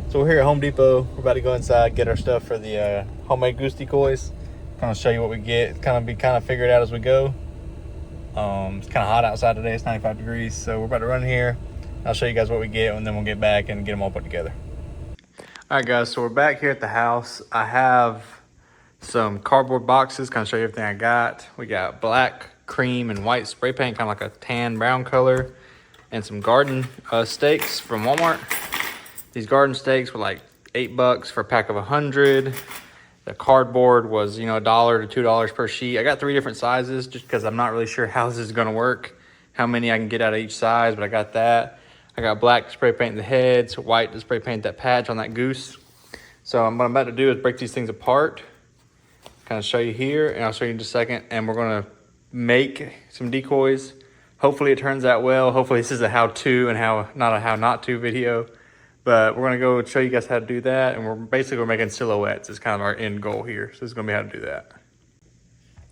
So we're here at Home Depot. We're about to go inside, get our stuff for the homemade goose decoys. Kind of show you what we get. Kind of figure it out as we go. It's kind of hot outside today. It's 95 degrees. So we're about to run here. I'll show you guys what we get, and then we'll get back and get them all put together. All right, guys. So we're back here at the house. I have some cardboard boxes. Kind of show you everything I got. We got black, cream, and white spray paint, kind of like a tan brown color, and some garden stakes from Walmart. These garden stakes were like $8 for a pack of 100. The cardboard was, $1 to $2 per sheet. I got 3 different sizes just because I'm not really sure how this is gonna work, how many I can get out of each size, but I got that. I got black to spray paint the heads, white to spray paint that patch on that goose. So what I'm about to do is break these things apart, kind of show you here, and I'll show you in just a second, and we're gonna make some decoys. Hopefully it turns out well. Hopefully this is a how-to and not a how not to video. But we're gonna go show you guys how to do that, and we're making silhouettes. It's kind of our end goal here. So this is gonna be how to do that.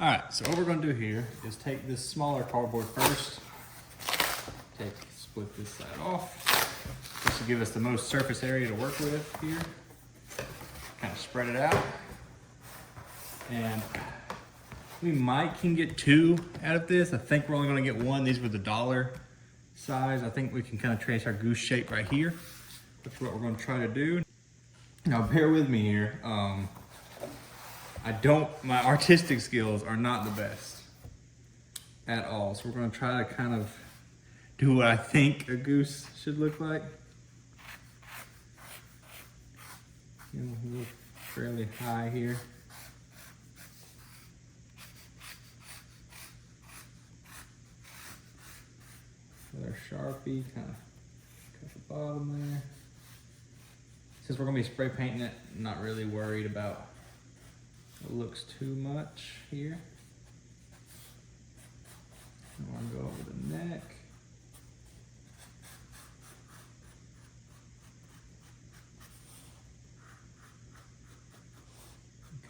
All right, so what we're gonna do here is take this smaller cardboard first. Split this side off. This will give us the most surface area to work with here. Kind of spread it out. And we can get 2 out of this. I think we're only gonna get 1. These were the $1 size. I think we can kind of trace our goose shape right here. That's what we're going to try to do. Now bear with me here. My artistic skills are not the best at all. So we're going to try to kind of do what I think a goose should look like. Look fairly high here. With our Sharpie, kind of cut the bottom there. Since we're gonna be spray painting it, I'm not really worried about what looks too much here. I wanna go over the neck.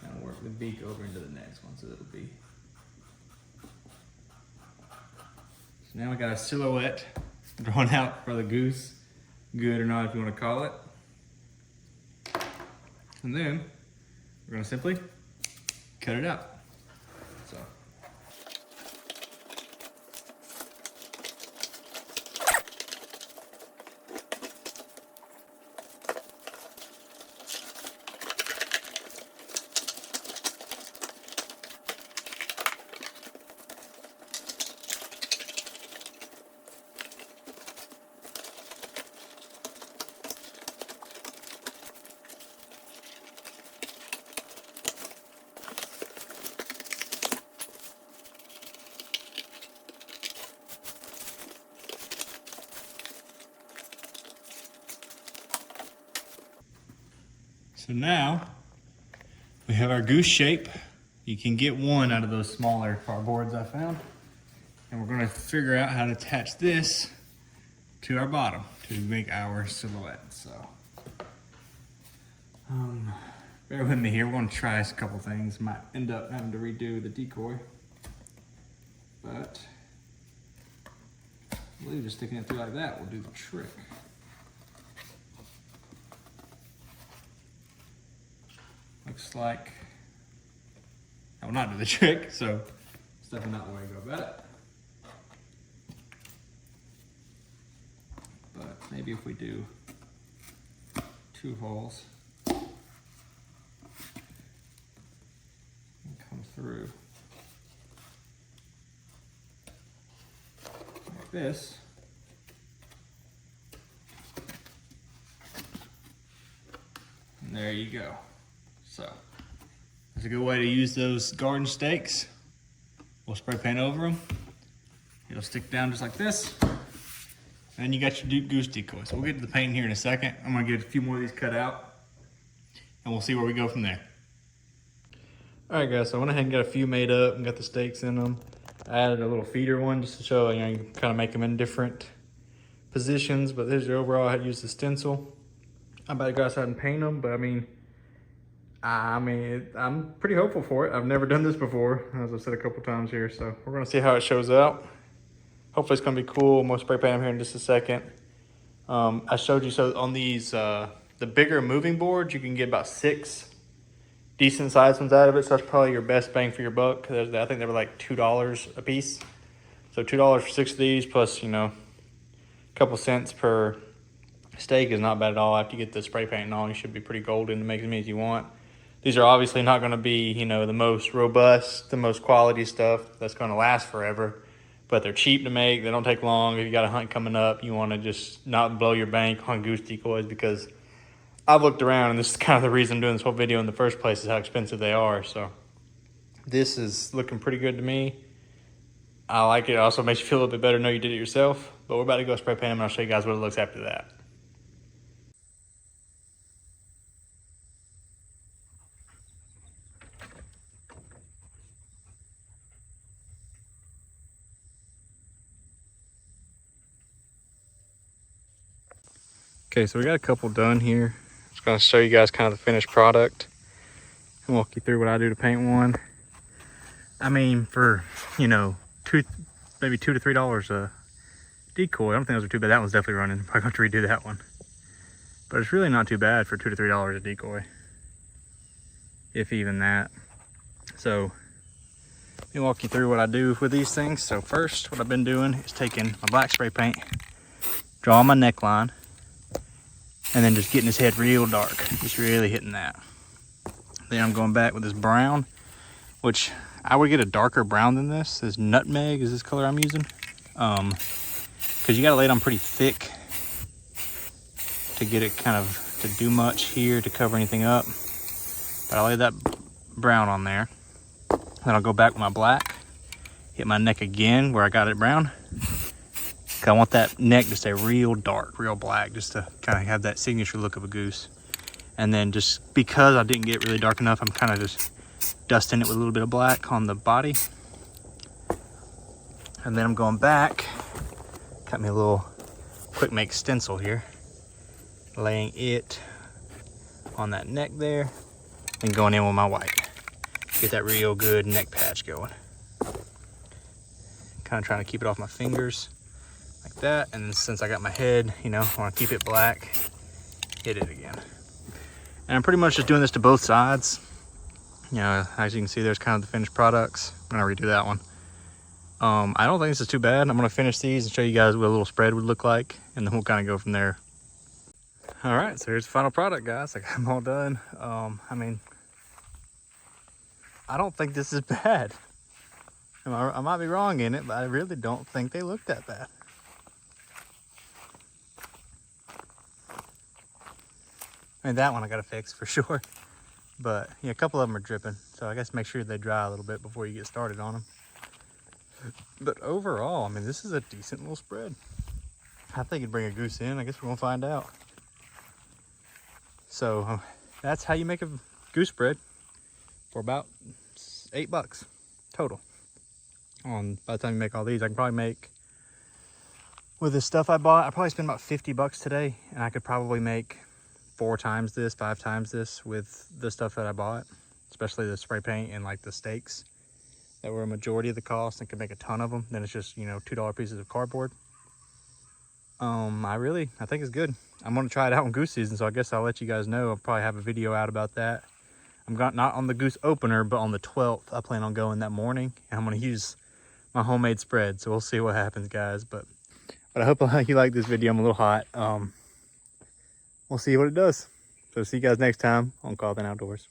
Kind of work the beak over into the next one, so it'll be. So now we got a silhouette drawn out for the goose. Good or not, if you wanna call it. And then we're gonna simply cut it out. So. So now we have our goose shape. You can get 1 out of those smaller cardboards I found. And we're gonna figure out how to attach this to our bottom to make our silhouette. So bear with me here. We're gonna try a couple things. Might end up having to redo the decoy, but I believe just sticking it through like that will do the trick. Looks like that will not do the trick, so it's definitely not the way to go about it. But maybe if we do 2 holes and come through like this. And there you go. So that's a good way to use those garden stakes. We'll spray paint over them. It'll stick down just like this. And you got your goose decoy. So we'll get to the painting here in a second. I'm gonna get a few more of these cut out and we'll see where we go from there. All right, guys, so I went ahead and got a few made up and got the stakes in them. I added a little feeder one just to show, you can kind of make them in different positions, but there's your overall. I had to use the stencil. I'm about to go outside and paint them, but I'm pretty hopeful for it. I've never done this before, as I've said a couple times here, so we're gonna see how it shows out. Hopefully it's gonna be cool. I'm gonna spray paint them here in just a second. I showed you, so on these the bigger moving boards, you can get about 6 decent sized ones out of it. So that's probably your best bang for your buck. I think they were like $2 a piece. So $2 for 6 of these, plus, you know, a couple cents per steak is not bad at all. After you get the spray paint and all, you should be pretty golden to make as many as you want. These are obviously not going to be, you know, the most robust, the most quality stuff that's going to last forever. But they're cheap to make. They don't take long. If you got a hunt coming up, you want to just not blow your bank on goose decoys, because I've looked around, and this is kind of the reason I'm doing this whole video in the first place, is how expensive they are. So this is looking pretty good to me. I like it. It also makes you feel a little bit better to know you did it yourself. But we're about to go spray paint them, and I'll show you guys what it looks after that. Okay, so we got a couple done here. Just gonna show you guys kind of the finished product and walk you through what I do to paint one. I mean, for, you know, maybe $2 to $3 a decoy, I don't think those are too bad. That one's definitely running. Probably going to redo that one. But it's really not too bad for $2 to $3 a decoy, if even that. So let me walk you through what I do with these things. So first, what I've been doing is taking my black spray paint, drawing my neckline, and then just getting his head real dark, just really hitting that. Then I'm going back with this brown, which I would get a darker brown than this. This nutmeg is this color I'm using. Because you gotta lay it on pretty thick to get it kind of to do much here to cover anything up. But I lay that brown on there. Then I'll go back with my black, hit my neck again where I got it brown. I want that neck to stay real dark, real black, just to kind of have that signature look of a goose. And then just because I didn't get really dark enough, I'm kind of just dusting it with a little bit of black on the body. And then I'm going back, got me a little quick make stencil here, laying it on that neck there, and going in with my white. Get that real good neck patch going. Kind of trying to keep it off my fingers. Like that, and since I got my head, you know, I want to keep it black, hit it again. And I'm pretty much just doing this to both sides. You know, as you can see, there's kind of the finished products. I'm gonna redo that one. I don't think this is too bad. I'm gonna finish these and show you guys what a little spread would look like, and then we'll kind of go from there. All right, so here's the final product, guys. I got them all done. I mean, I don't think this is bad. I might be wrong in it, but I really don't think they look that bad. I mean, that one I gotta fix for sure. But yeah, a couple of them are dripping. So I guess make sure they dry a little bit before you get started on them. But overall, I mean, this is a decent little spread. I think it'd bring a goose in. I guess we're gonna find out. So that's how you make a goose spread for about $8 total. By the time you make all these, I can probably make, with the stuff I bought, I probably spent about $50 today, and I could probably make 4 times this, 5 times this with the stuff that I bought, especially the spray paint and like the stakes that were a majority of the cost. I could make a ton of them. Then it's just, you know, $2 pieces of cardboard. I think it's good. I'm gonna try it out on goose season, so I guess I'll let you guys know. I'll probably have a video out about that. I'm not on the goose opener, but on the 12th, I plan on going that morning, and I'm gonna use my homemade spread. So we'll see what happens, guys. But I hope you like this video. I'm a little hot. We'll see what it does. So see you guys next time on Call Then Outdoors.